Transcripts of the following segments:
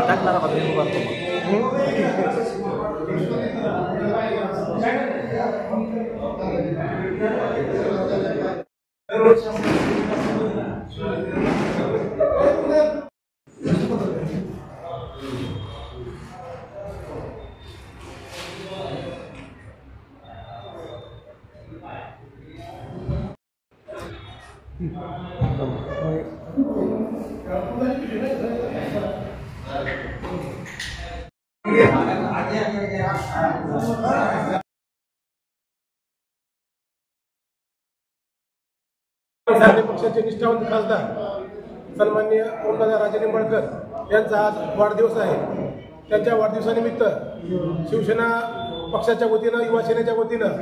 टाकणार आहोत मी बघतो पक्षाचे निष्ठावंत खासदार सन्माननीय ओमदादा राजे निंबाळकर यांचा आज वाढदिवस आहे। त्यांच्या वाढदिवसानिमित्त शिवसेना पक्षाच्या वतीनं युवा सेनेच्या वतीनं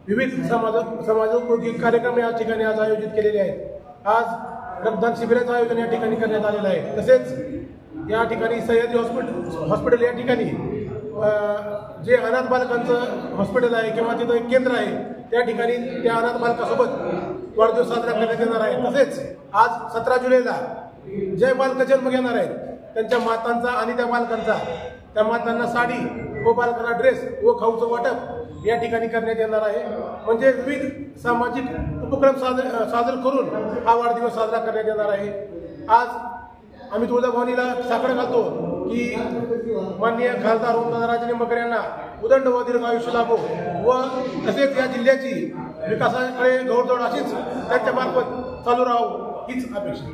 विविध समाजोपयोगी कार्यक्रम या ठिकाणी आज आयोजित केलेले आहेत। आज रक्तदान शिबिराचं आयोजन या ठिकाणी करण्यात आलेलं आहे। तसेच या ठिकाणी सह्याद्री हॉस्पिटल या ठिकाणी जे अनाथ बालकांचं हॉस्पिटल आहे किंवा तिथं एक केंद्र आहे त्या ठिकाणी त्या अनाथ बालकासोबत वाढदिवस साजरा करण्यात येणार आहे। तसेच आज 17 जुलैला जे बालक जन्म घेणार आहेत त्यांच्या मातांचा आणि त्या मातांना साडी व बालकांना ड्रेस व खाऊचं वाटप या ठिकाणी करण्यात येणार आहे। म्हणजे विविध सामाजिक उपक्रम सादर करून हा वाढदिवस साजरा करण्यात येणार आहे। आज आम्ही तुळजाभवानीला साकडं घालतो की माननीय खासदार ओमदादा राजे निंबाळकर यांना उदंड व दीर्घ आयुष्य लाभो व तसेच या जिल्ह्याची विकासाकडे दौडदौड अशीच त्यांच्या मार्फत चालू राहावं हीच अपेक्षा।